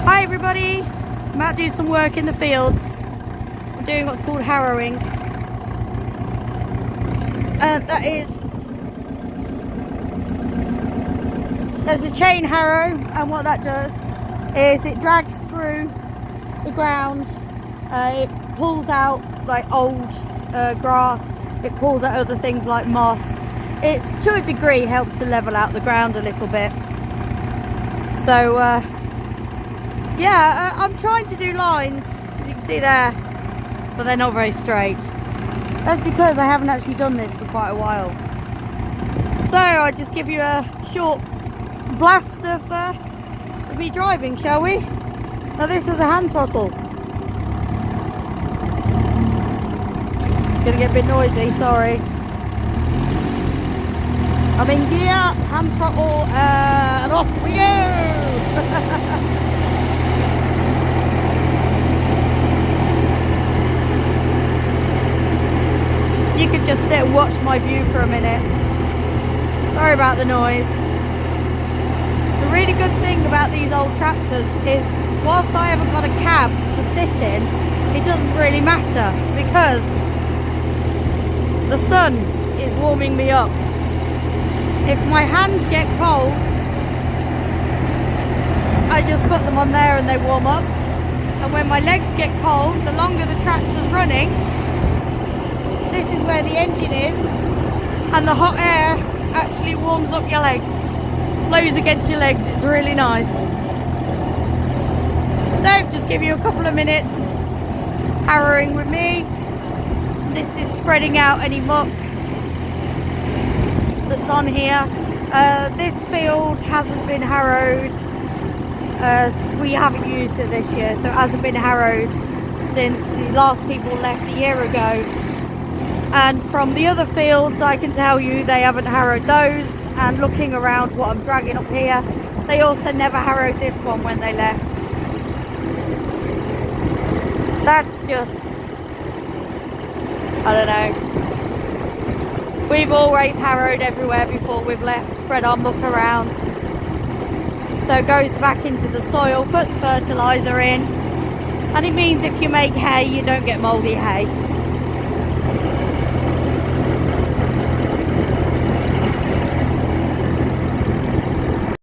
Hi everybody, I'm out doing some work in the fields. I'm doing what's called harrowing. There's a chain harrow, and what that does is it drags through the ground. It pulls out like old grass, it pulls out other things like moss. It's to a degree helps to level out the ground a little bit. So yeah, I'm trying to do lines, as you can see there, but they're not very straight. That's because I haven't actually done this for quite a while. So I'll just give you a short blast of me driving, shall we? Now this is a hand throttle. It's going to get a bit noisy, sorry. I'm in gear, hand throttle, and off we go! You could just sit and watch my view for a minute. Sorry about the noise. The really good thing about these old tractors is whilst I haven't got a cab to sit in, it doesn't really matter because the sun is warming me up. If my hands get cold, I just put them on there and they warm up. And when my legs get cold, the longer the tractor's running, this is where the engine is, and the hot air actually warms up your legs, blows against your legs. It's really nice. So just give you a couple of minutes harrowing with me. This is spreading out any muck that's on here. This field hasn't been harrowed. We haven't used it this year, so it hasn't been harrowed since the last people left a year ago. And from the other fields, I can tell you they haven't harrowed those. And looking around what I'm dragging up here, they also never harrowed this one when they left. That's just, I don't know. We've always harrowed everywhere before we've left, spread our muck around. So it goes back into the soil, puts fertiliser in, and it means if you make hay, you don't get mouldy hay.